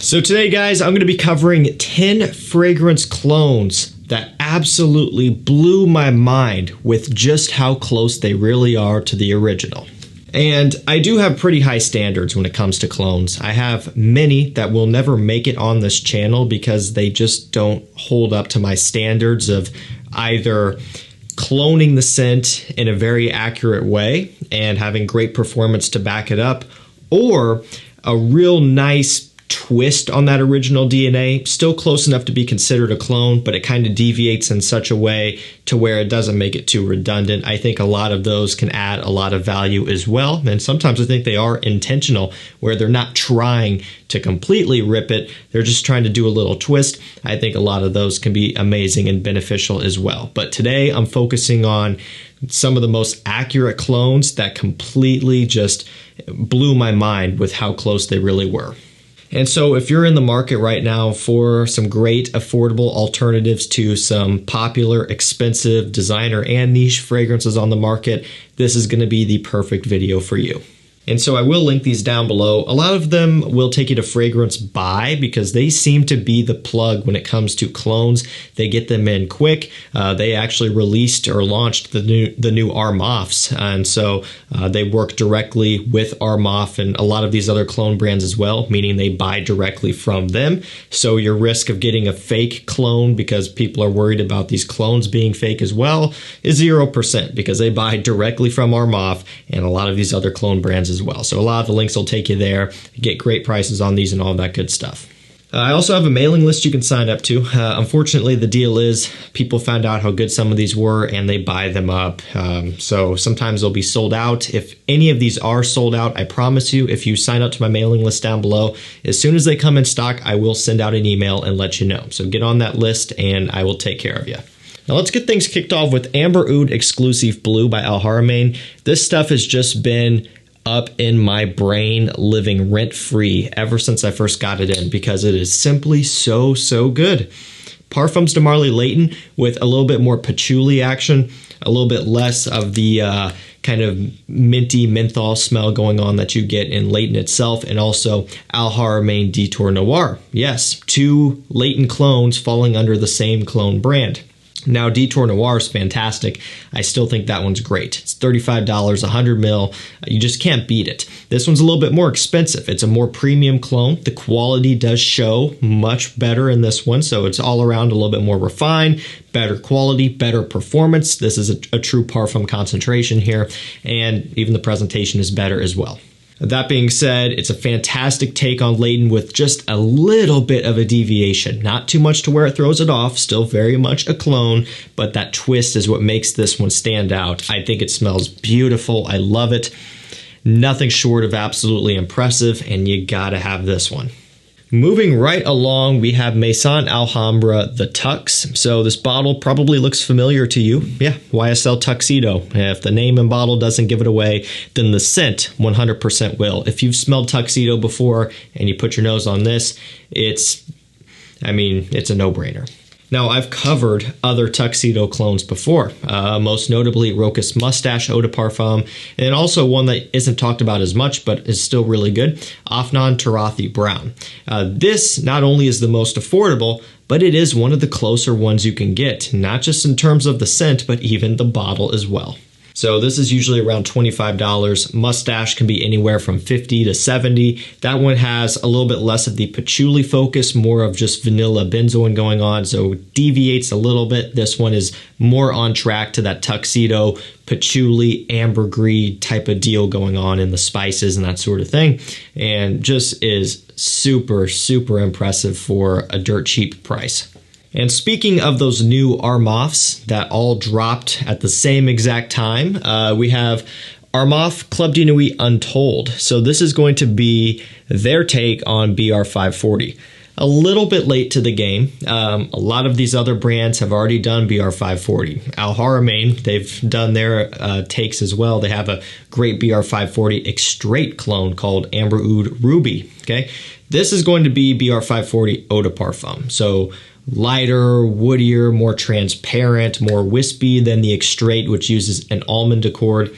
So today, guys, I'm going to be covering 10 fragrance clones that absolutely blew my mind with just how close they really are to the original. And I do have pretty high standards when it comes to clones. I have many that will never make it on this channel because they just don't hold up to my standards of either cloning the scent in a very accurate way and having great performance to back it up, or a real nice twist on that original DNA, still close enough to be considered a clone, but it kind of deviates in such a way to where it doesn't make it too redundant. I think a lot of those can add a lot of value as well, and sometimes I think they are intentional, where they're not trying to completely rip it, they're just trying to do a little twist. I think a lot of those can be amazing and beneficial as well. But today I'm focusing on some of the most accurate clones that completely just blew my mind with how close they really were. And so if you're in the market right now for some great affordable alternatives to some popular, expensive, designer and niche fragrances on the market, this is going to be the perfect video for you. And so I will link these down below. A lot of them will take you to Fragrance Buy because they seem to be the plug when it comes to clones. They get them in quick. They actually released or launched the new Armafs, and so they work directly with Armaf and a lot of these other clone brands as well, meaning they buy directly from them. So your risk of getting a fake clone because people are worried about these clones being fake as well is 0% because they buy directly from Armaf and a lot of these other clone brands as well. So a lot of the links will take you there. You get great prices on these and all that good stuff. I also have a mailing list you can sign up to. Unfortunately, the deal is people found out how good some of these were and they buy them up. So sometimes they'll be sold out. If any of these are sold out, I promise you, if you sign up to my mailing list down below, as soon as they come in stock, I will send out an email and let you know. So get on that list and I will take care of you. Now let's get things kicked off with Amber Oud Exclusive Blue by Al Haramain. This stuff has just been up in my brain, living rent-free ever since I first got it in because it is simply so good. Parfums de Marley Layton with a little bit more patchouli action, a little bit less of the kind of minty menthol smell going on that you get in Layton itself, and also Al Haramain Detour Noir. Yes, two Layton clones falling under the same clone brand. Now, Detour Noir is fantastic. I still think that one's great. It's $35, 100 ml. You just can't beat it. This one's a little bit more expensive. It's a more premium clone. The quality does show much better in this one, so it's all around a little bit more refined, better quality, better performance. This is a true parfum concentration here, and even the presentation is better as well. That being said, it's a fantastic take on Layton with just a little bit of a deviation. Not too much to where it throws it off, still very much a clone, but that twist is what makes this one stand out. I think it smells beautiful. I love it. Nothing short of absolutely impressive, and you gotta have this one. Moving right along, we have Maison Alhambra the Tux. So this bottle probably looks familiar to you. Yeah, YSL Tuxedo. If the name and bottle doesn't give it away, then the scent 100% will. If you've smelled Tuxedo before and you put your nose on this, it's a no-brainer. Now, I've covered other Tuxedo clones before, most notably Rocus Mustache Eau de Parfum, and also one that isn't talked about as much, but is still really good, Afnan Tarathi Brown. This not only is the most affordable, but it is one of the closer ones you can get, not just in terms of the scent, but even the bottle as well. So this is usually around $25. Mustache can be anywhere from $50 to $70. That one has a little bit less of the patchouli focus, more of just vanilla benzoin going on, so it deviates a little bit. This one is more on track to that Tuxedo, patchouli, ambergris type of deal going on in the spices and that sort of thing, and just is super impressive for a dirt cheap price. And speaking of those new Armafs that all dropped at the same exact time, we have Armaf Club de Nuit Untold. So this is going to be their take on BR540. A little bit late to the game. A lot of these other brands have already done BR540. Al Haramain, they've done their takes as well. They have a great BR540 Extrait clone called Amber Oud Ruby. Okay, this is going to be BR540 Eau de Parfum. So lighter, woodier, more transparent, more wispy than the Extrait, which uses an almond accord.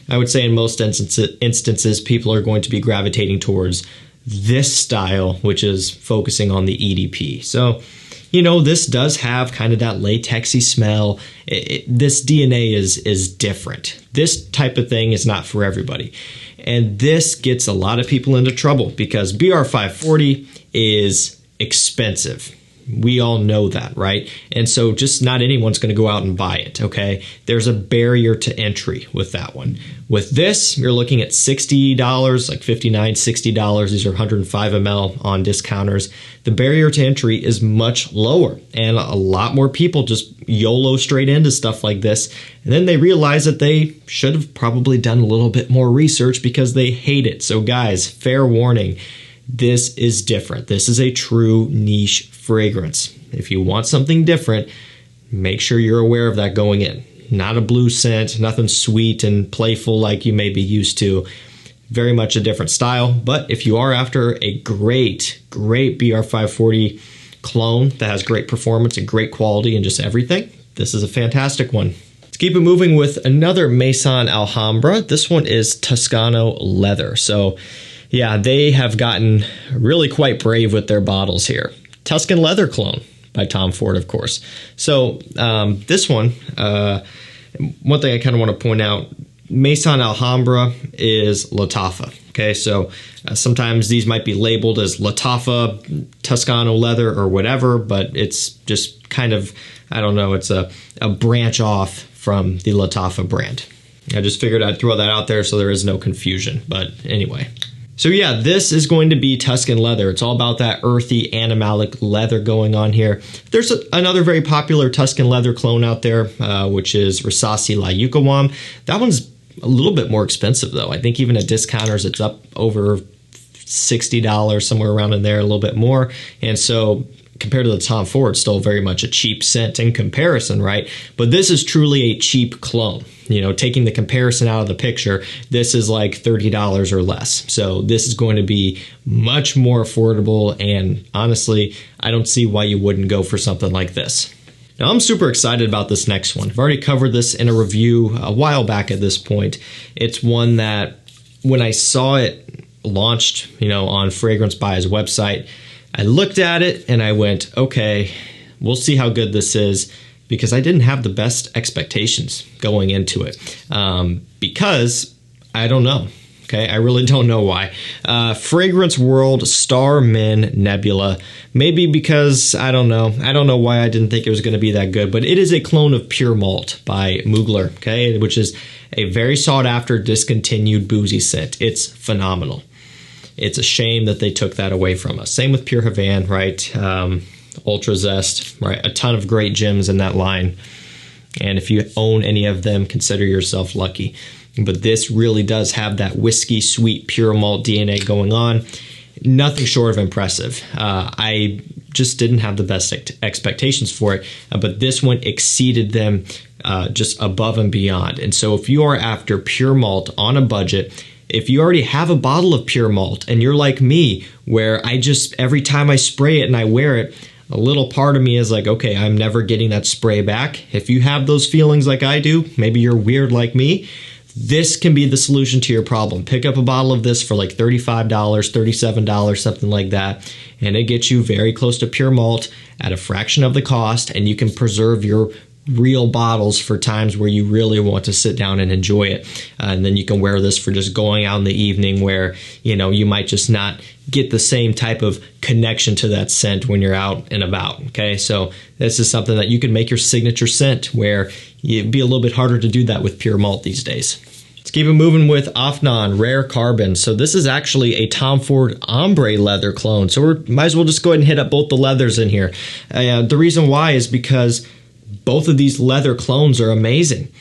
I would say in most instances, people are going to be gravitating towards this style, which is focusing on the EDP. So, this does have kind of that latexy smell. This DNA is different. This type of thing is not for everybody. And this gets a lot of people into trouble because BR540 is expensive. We all know that, right? And so just not anyone's going to go out and buy it, okay? There's a barrier to entry with that one. With this, you're looking at $60, like $59, $60. These are 105 ml on discounters. The barrier to entry is much lower, and a lot more people just YOLO straight into stuff like this. And then they realize that they should have probably done a little bit more research because they hate it. So guys, fair warning. This is different. This is a true niche fragrance. If you want something different, make sure you're aware of that going in. Not a blue scent, nothing sweet and playful like you may be used to. Very much a different style. But if you are after a great BR540 clone that has great performance and great quality and just everything, this is a fantastic one. Let's keep it moving with another Maison Alhambra. This one is Tuscan Leather. So yeah, they have gotten really quite brave with their bottles here. Tuscan Leather clone by Tom Ford, of course. So this one thing I kind of want to point out, Maison Alhambra is Latava. Okay, so sometimes these might be labeled as Latava, Tuscan Leather, or whatever, but it's just kind of, I don't know, it's a branch off from the Latava brand. I just figured I'd throw that out there so there is no confusion, but anyway. So yeah, this is going to be Tuscan Leather. It's all about that earthy, animalic leather going on here. There's another very popular Tuscan Leather clone out there, which is Risasi La Yukawam. That one's a little bit more expensive though. I think even at discounters, it's up over $60, somewhere around in there, a little bit more. And so compared to the Tom Ford, still very much a cheap scent in comparison, right? But this is truly a cheap clone. Taking the comparison out of the picture, this is like $30 or less. So this is going to be much more affordable, and honestly, I don't see why you wouldn't go for something like this. Now, I'm super excited about this next one. I've already covered this in a review a while back at this point. It's one that when I saw it launched, on Fragrance Buy's website, I looked at it and I went, okay, we'll see how good this is, because I didn't have the best expectations going into it. Because I don't know. Okay, I really don't know why. Fragrance World Star Min Nebula. Maybe because, I don't know. I don't know why I didn't think it was going to be that good, but it is a clone of Pure Malt by Mugler, okay, which is a very sought after discontinued boozy scent. It's phenomenal. It's a shame that they took that away from us. Same with Pure Havane, right? Ultra Zest, right? A ton of great gems in that line. And if you own any of them, consider yourself lucky. But this really does have that whiskey sweet pure malt DNA going on. Nothing short of impressive. I just didn't have the best expectations for it, but this one exceeded them just above and beyond. And so if you are after pure malt on a budget, if you already have a bottle of pure malt and you're like me, where I just, every time I spray it and I wear it, a little part of me is like, okay, I'm never getting that spray back. If you have those feelings like I do, maybe you're weird like me, this can be the solution to your problem. Pick up a bottle of this for like $35, $37, something like that, and it gets you very close to pure malt at a fraction of the cost, and you can preserve your real bottles for times where you really want to sit down and enjoy it. And then you can wear this for just going out in the evening where, you might just not get the same type of connection to that scent when you're out and about. Okay, so this is something that you can make your signature scent, where it'd be a little bit harder to do that with pure malt these days. Let's keep it moving with Afnan Rare Carbon. So this is actually a Tom Ford Ombre leather clone. So we might as well just go ahead and hit up both the leathers in here. The reason why is because both of these leather clones are amazing.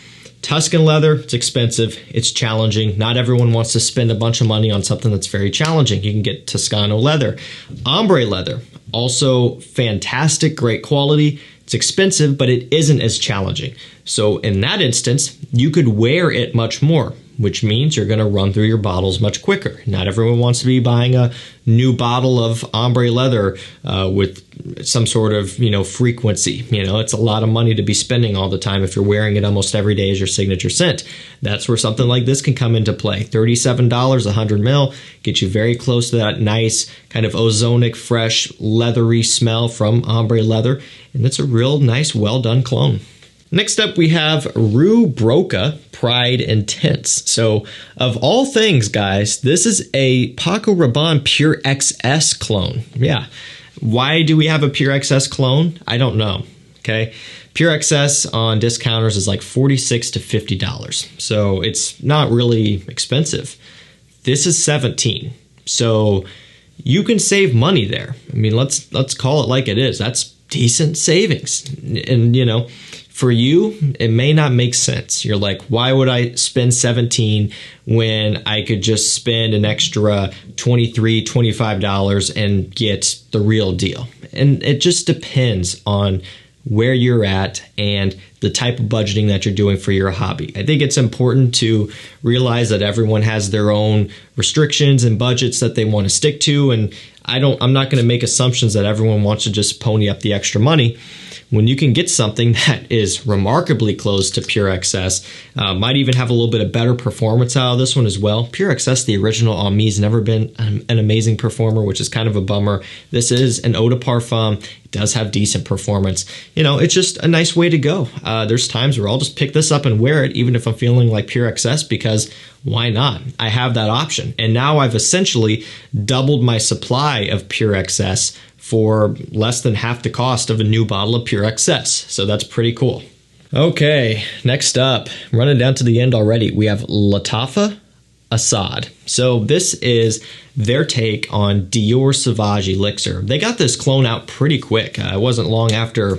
Tuscan Leather, it's expensive, it's challenging. Not everyone wants to spend a bunch of money on something that's very challenging. You can get Tuscan Leather. Ombre Leather, also fantastic, great quality. It's expensive, but it isn't as challenging. So in that instance, you could wear it much more. which means you're going to run through your bottles much quicker. Not everyone wants to be buying a new bottle of Ombre leather with some sort of, frequency. It's a lot of money to be spending all the time if you're wearing it almost every day as your signature scent. That's where something like this can come into play. $37, 100 ml, get you very close to that nice kind of ozonic, fresh, leathery smell from Ombre leather. And it's a real nice, well done clone. Next up, we have Rue Broca Pride Intense. So, of all things, guys, this is a Paco Rabanne Pure XS clone. Yeah. Why do we have a Pure XS clone? I don't know. Okay. Pure XS on discounters is like $46 to $50. So, it's not really expensive. This is $17. So, you can save money there. I mean, let's call it like it is. That's decent savings. And, for you, it may not make sense. You're like, why would I spend $17 when I could just spend an extra $23, $25 and get the real deal? And it just depends on where you're at and the type of budgeting that you're doing for your hobby. I think it's important to realize that everyone has their own restrictions and budgets that they want to stick to. And I'm not going to make assumptions that everyone wants to just pony up the extra money. When you can get something that is remarkably close to Pure XS, might even have a little bit of better performance out of this one as well. Pure XS, the original on me, has never been an amazing performer, which is kind of a bummer. This is an eau de parfum. It does have decent performance. It's just a nice way to go. There's times where I'll just pick this up and wear it, even if I'm feeling like Pure XS, because why not? I have that option. And now I've essentially doubled my supply of Pure XS for less than half the cost of a new bottle of Pure XS. So that's pretty cool. Okay, next up, running down to the end already, we have Latava Assad. So this is their take on Dior Sauvage Elixir. They got this clone out pretty quick. It wasn't long after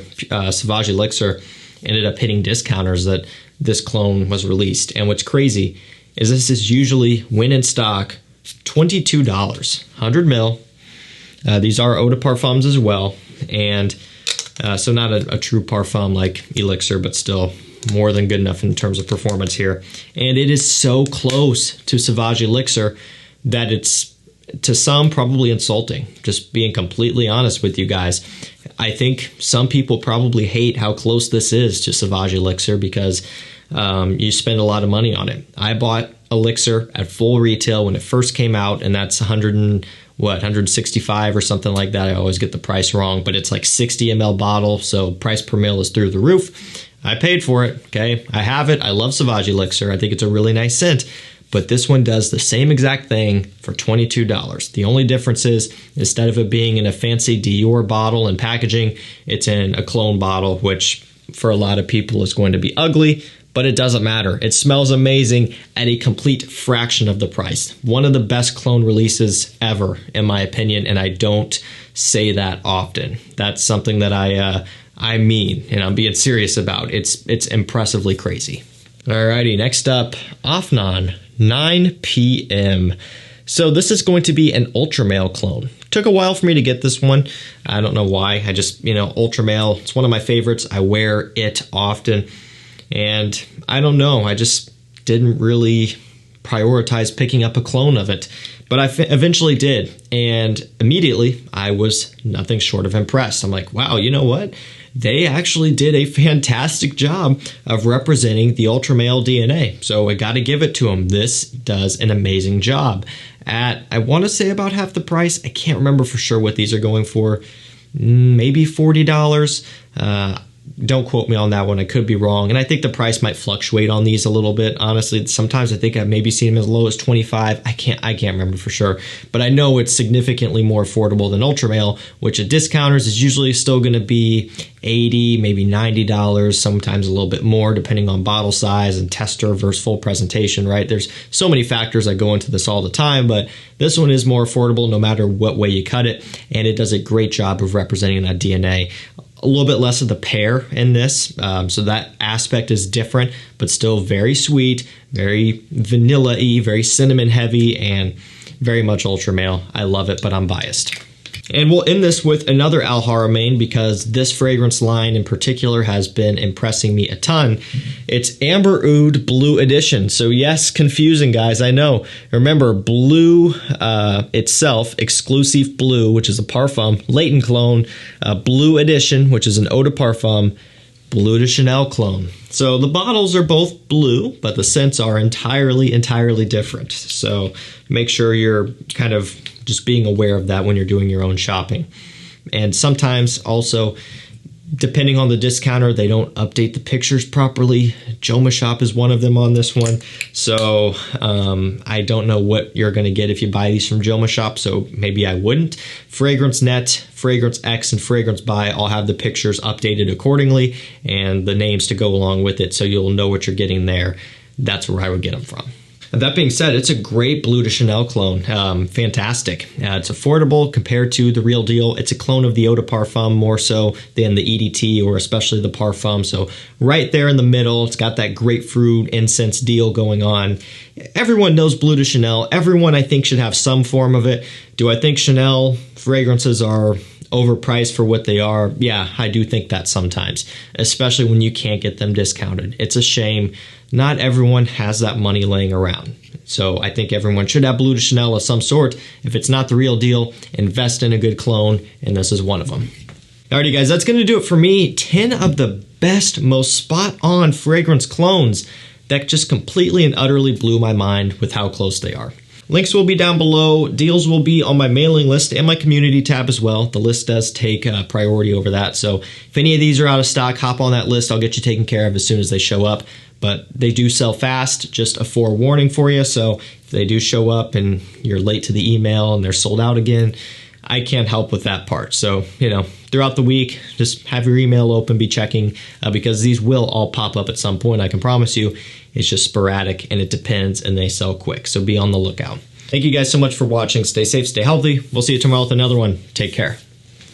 Sauvage Elixir ended up hitting discounters that this clone was released. And what's crazy is this is usually, when in stock, $22, 100 ml. These are eau de parfums as well, and so not a true parfum like Elixir, but still more than good enough in terms of performance here. And it is so close to Sauvage Elixir that it's, to some, probably insulting. Just being completely honest with you guys. I think some people probably hate how close this is to Sauvage Elixir because you spend a lot of money on it. I bought Elixir at full retail when it first came out, and that's 165 or something like that. I always get the price wrong, but it's like 60 ml bottle, so price per mil is through the roof. I paid for it, okay? I have it. I love Sauvage Elixir. I think it's a really nice scent, but this one does the same exact thing for $22. The only difference is, instead of it being in a fancy Dior bottle and packaging, it's in a clone bottle, which for a lot of people is going to be ugly, but it doesn't matter. It smells amazing at a complete fraction of the price. One of the best clone releases ever, in my opinion, and I don't say that often. That's something that I mean, and I'm being serious about. It's impressively crazy. Alrighty, next up, Afnan 9 p.m. So this is going to be an Ultra Male clone. Took a while for me to get this one. I don't know why. I just, Ultra Male, it's one of my favorites. I wear it often. And I don't know, I just didn't really prioritize picking up a clone of it. But I eventually did, and immediately I was nothing short of impressed. I'm like, wow, you know what? They actually did a fantastic job of representing the Ultra Male DNA. So I got to give it to them. This does an amazing job. At, I want to say, about half the price. I can't remember for sure what these are going for. Maybe $40. Don't quote me on that one. I could be wrong. And I think the price might fluctuate on these a little bit. Honestly, sometimes I think I've maybe seen them as low as $25. I can't remember for sure. But I know it's significantly more affordable than Ultra Male, which at discounters is usually still going to be $80, maybe $90, sometimes a little bit more depending on bottle size and tester versus full presentation, right? There's so many factors that go into this all the time, but this one is more affordable no matter what way you cut it, and it does a great job of representing that DNA. A little bit less of the pear in this, so that aspect is different, but still very sweet, very vanilla-y, very cinnamon heavy, and very much Ultra Male. I love it, but I'm biased. And we'll end this with another Al Haramain because this fragrance line in particular has been impressing me a ton. It's Amber Oud Blue Edition. So yes, confusing guys, I know. Remember, blue itself, exclusive blue, which is a parfum, Leighton clone, Blue Edition, which is an eau de parfum, Bleu de Chanel clone. So the bottles are both blue, but the scents are entirely different. So make sure you're kind of just being aware of that when you're doing your own shopping. And sometimes also, depending on the discounter, they don't update the pictures properly. Joma Shop is one of them on this one. So I don't know what you're going to get if you buy these from Joma Shop, so maybe I wouldn't. Fragrance Net, Fragrance X, and Fragrance By all have the pictures updated accordingly and the names to go along with it, so you'll know what you're getting there. That's where I would get them from. That being said, it's a great Bleu de Chanel clone. Fantastic. It's affordable compared to the real deal. It's a clone of the eau de parfum more so than the EDT or especially the parfum. So right there in the middle, it's got that grapefruit incense deal going on. Everyone knows Bleu de Chanel. Everyone, I think, should have some form of it. Do I think Chanel fragrances are overpriced for what they are? Yeah, I do think that sometimes, especially when you can't get them discounted. It's a shame. Not everyone has that money laying around. So I think everyone should have Bleu de Chanel of some sort. If it's not the real deal, invest in a good clone, and this is one of them. Alrighty guys, that's going to do it for me. 10 of the best, most spot-on fragrance clones that just completely and utterly blew my mind with how close they are. Links will be down below. Deals will be on my mailing list and my community tab as well. The list does take priority over that. So if any of these are out of stock, hop on that list. I'll get you taken care of as soon as they show up. But they do sell fast, just a forewarning for you. So if they do show up and you're late to the email and they're sold out again, I can't help with that part. So, you know, throughout the week, just have your email open, be checking, because these will all pop up at some point, I can promise you. It's just sporadic and it depends and they sell quick. So be on the lookout. Thank you guys so much for watching. Stay safe, stay healthy. We'll see you tomorrow with another one. Take care.